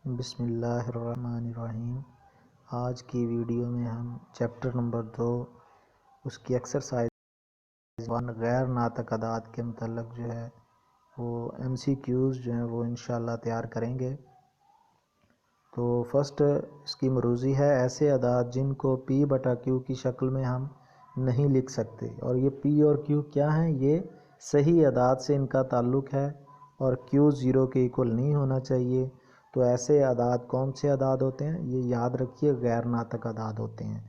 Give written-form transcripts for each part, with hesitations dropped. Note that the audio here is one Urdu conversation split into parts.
بسم اللہ الرحمن الرحیم۔ آج کی ویڈیو میں ہم چیپٹر نمبر 2 اس کی ایکسرسائز 1 غیر ناطق اعداد کے متعلق جو ہے وہ MCQs جو ہیں وہ انشاءاللہ تیار کریں گے۔ تو فرسٹ اس کی مروزی ہے ایسے اعداد جن کو P/Q کی شکل میں ہم نہیں لکھ سکتے، اور یہ P اور Q کیا ہیں؟ یہ صحیح اعداد سے ان کا تعلق ہے اور Q 0 کے ایکول نہیں ہونا چاہیے۔ تو ایسے اعداد کون سے اعداد ہوتے ہیں؟ یہ یاد رکھیے غیر ناطق اعداد ہوتے ہیں۔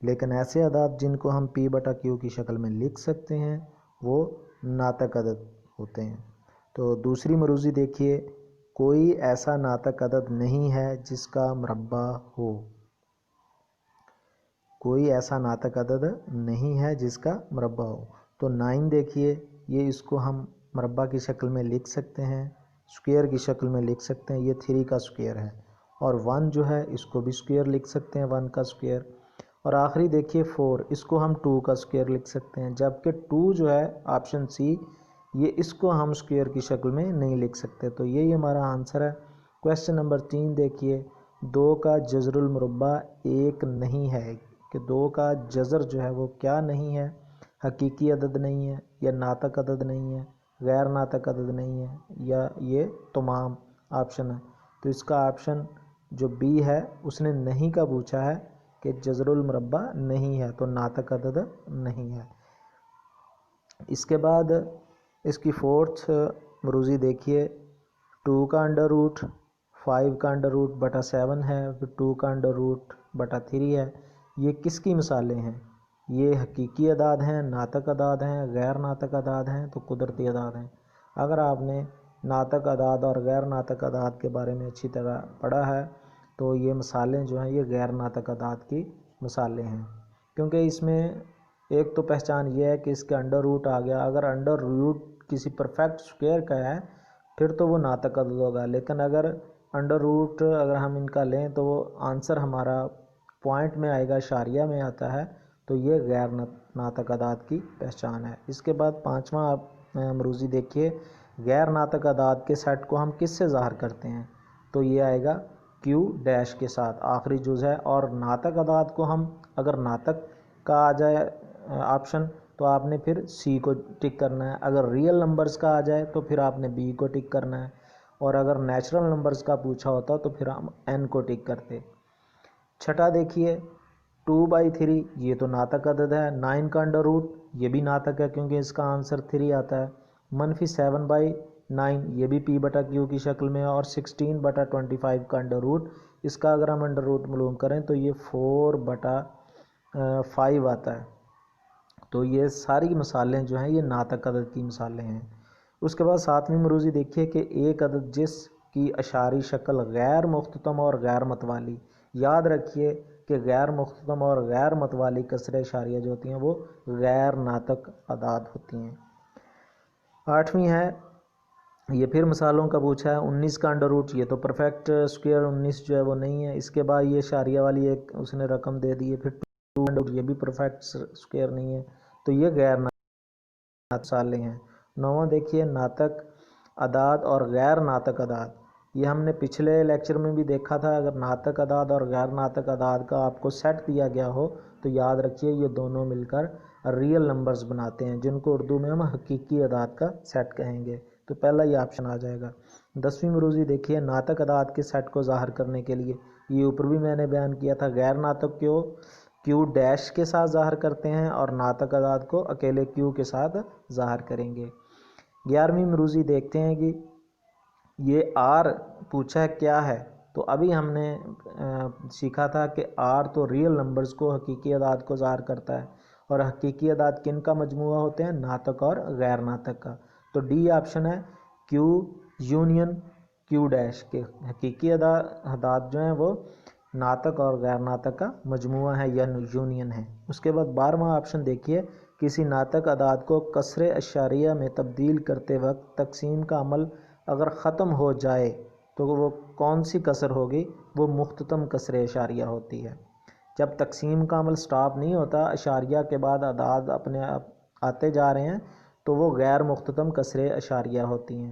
لیکن ایسے اعداد جن کو ہم P/Q کی شکل میں لکھ سکتے ہیں وہ ناطق عدد ہوتے ہیں۔ تو دوسری مروزی دیکھیے، کوئی ایسا ناطق عدد نہیں ہے جس کا مربع ہو۔ کوئی ایسا ناطق عدد نہیں ہے جس کا مربع ہو۔ تو 9 دیکھیے، یہ اس کو ہم مربع کی شکل میں لکھ سکتے ہیں، سکوئر کی شکل میں لکھ سکتے ہیں، یہ 3 کا سکوئر ہے۔ اور 1 جو ہے اس کو بھی سکوئر لکھ سکتے ہیں، 1 کا سکوئر۔ اور آخری دیکھیے 4، اس کو ہم 2 کا سکوئر لکھ سکتے ہیں، جبکہ 2 جو ہے آپشن سی، یہ اس کو ہم سکوئر کی شکل میں نہیں لکھ سکتے۔ تو یہی ہمارا آنسر ہے۔ کویسچن نمبر 3 دیکھیے، 2 کا جذر المربع 1 نہیں ہے، کہ 2 کا جذر جو ہے وہ کیا نہیں ہے؟ حقیقی عدد نہیں ہے، یا ناطق عدد نہیں ہے، غیر ناطق عدد نہیں ہے، یا یہ تمام آپشن ہے۔ تو اس کا آپشن جو بی ہے اس نے نہیں کا پوچھا ہے کہ جذر المربع نہیں ہے، تو ناطق عدد نہیں ہے۔ اس کے بعد اس کی 4تھ مروزی دیکھیے، 2 کا انڈر روٹ 5 کا انڈر روٹ بٹا 7 ہے، پھر 2 کا انڈر روٹ بٹا 3 ہے۔ یہ کس کی مثالیں ہیں؟ یہ حقیقی اعداد ہیں، ناطق اعداد ہیں، غیر ناطق اعداد ہیں، تو قدرتی اعداد ہیں۔ اگر آپ نے ناطق اعداد اور غیر ناطق اعداد کے بارے میں اچھی طرح پڑھا ہے تو یہ مثالیں جو ہیں یہ غیر ناطق اعداد کی مثالیں ہیں، کیونکہ اس میں ایک تو پہچان یہ ہے کہ اس کے انڈر روٹ آ گیا۔ اگر انڈر روٹ کسی پرفیکٹ سکوئر کا ہے پھر تو وہ ناطق عدد ہوگا، لیکن اگر انڈر روٹ اگر ہم ان کا لیں تو وہ آنسر ہمارا پوائنٹ میں آئے گا، اشاریہ میں آتا ہے، تو یہ غیر ناطق اعداد کی پہچان ہے۔ اس کے بعد 5واں آپ مروزی دیکھیے، غیر ناطق اعداد کے سیٹ کو ہم کس سے ظاہر کرتے ہیں؟ تو یہ آئے گا Q- کے ساتھ، آخری جز ہے۔ اور ناطق اعداد کو ہم اگر ناطق کا آ جائے آپشن تو آپ نے پھر سی کو ٹک کرنا ہے، اگر ریئل نمبرز کا آ جائے تو پھر آپ نے بی کو ٹک کرنا ہے، اور اگر نیچرل نمبرز کا پوچھا ہوتا تو پھر ہم n کو ٹک کرتے۔ چھٹا دیکھیے، 2/3 یہ تو ناطق عدد ہے، 9 کا انڈر روٹ یہ بھی ناطق ہے کیونکہ اس کا آنسر 3 آتا ہے، -7/9 یہ بھی P/Q کی شکل میں ہے، اور 16/25 کا انڈر روٹ، اس کا اگر ہم انڈر روٹ معلوم کریں تو یہ 4/5 آتا ہے۔ تو یہ ساری مثالیں جو ہیں یہ ناطق عدد کی مثالیں ہیں۔ اس کے بعد 7ویں مروزی دیکھیے کہ ایک عدد جس کی اشاری شکل غیر مختتم اور غیر متوالی، یاد رکھیے کہ غیر مختتم اور غیر متوالی کسرہ اشاریہ جو ہوتی ہیں وہ غیر ناطق اعداد ہوتی ہیں۔ 8ویں ہے، یہ پھر مثالوں کا پوچھا ہے، 19 کا انڈر روٹ یہ تو پرفیکٹ سکوئر 19 جو ہے وہ نہیں ہے، اس کے بعد یہ اشاریہ والی ایک اس نے رقم دے دی ہے، پھر 2 انڈر روٹ یہ بھی پرفیکٹ سکوئر نہیں ہے، تو یہ غیر ناطق مثالیں ہیں۔ 9واں دیکھیے، ناطق اعداد اور غیر ناطق اعداد، یہ ہم نے پچھلے لیکچر میں بھی دیکھا تھا۔ اگر ناطق اعداد اور غیر ناطق اعداد کا آپ کو سیٹ دیا گیا ہو تو یاد رکھیے یہ دونوں مل کر ریئل نمبرز بناتے ہیں، جن کو اردو میں ہم حقیقی اعداد کا سیٹ کہیں گے، تو پہلا یہ آپشن آ جائے گا۔ 10ویں مروزی دیکھیے، ناطق اعداد کے سیٹ کو ظاہر کرنے کے لیے، یہ اوپر بھی میں نے بیان کیا تھا، غیر ناطق کو Q- کے ساتھ ظاہر کرتے ہیں اور ناطق اعداد کو اکیلے Q کے ساتھ ظاہر کریں گے۔ 11ویں مروزی دیکھتے ہیں کہ یہ R پوچھا ہے کیا ہے، تو ابھی ہم نے سیکھا تھا کہ R تو ریئل نمبرز کو حقیقی اعداد کو ظاہر کرتا ہے، اور حقیقی اعداد کن کا مجموعہ ہوتے ہیں؟ ناطق اور غیر ناطق کا۔ تو ڈی آپشن ہے Q یونین Q- کے حقیقی اعداد جو ہیں وہ ناطق اور غیر ناطق کا مجموعہ ہے یا یونین ہے۔ اس کے بعد 12واں آپشن دیکھیے، کسی ناطق اعداد کو کسرہ اشاریہ میں تبدیل کرتے وقت تقسیم کا عمل اگر ختم ہو جائے تو وہ کون سی کسر ہوگی؟ وہ مختتم کسرہ اشاریہ ہوتی ہے۔ جب تقسیم کا عمل سٹاپ نہیں ہوتا، اشاریہ کے بعد اعداد اپنے آپ آتے جا رہے ہیں، تو وہ غیر مختتم کسرہ اشاریہ ہوتی ہیں۔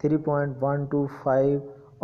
3.125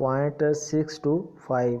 0.625,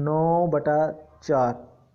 9/4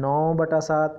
9/7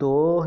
2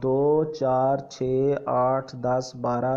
2, 4, 6, 8, 10, 12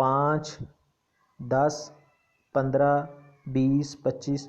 5, 10, 15, 20, 25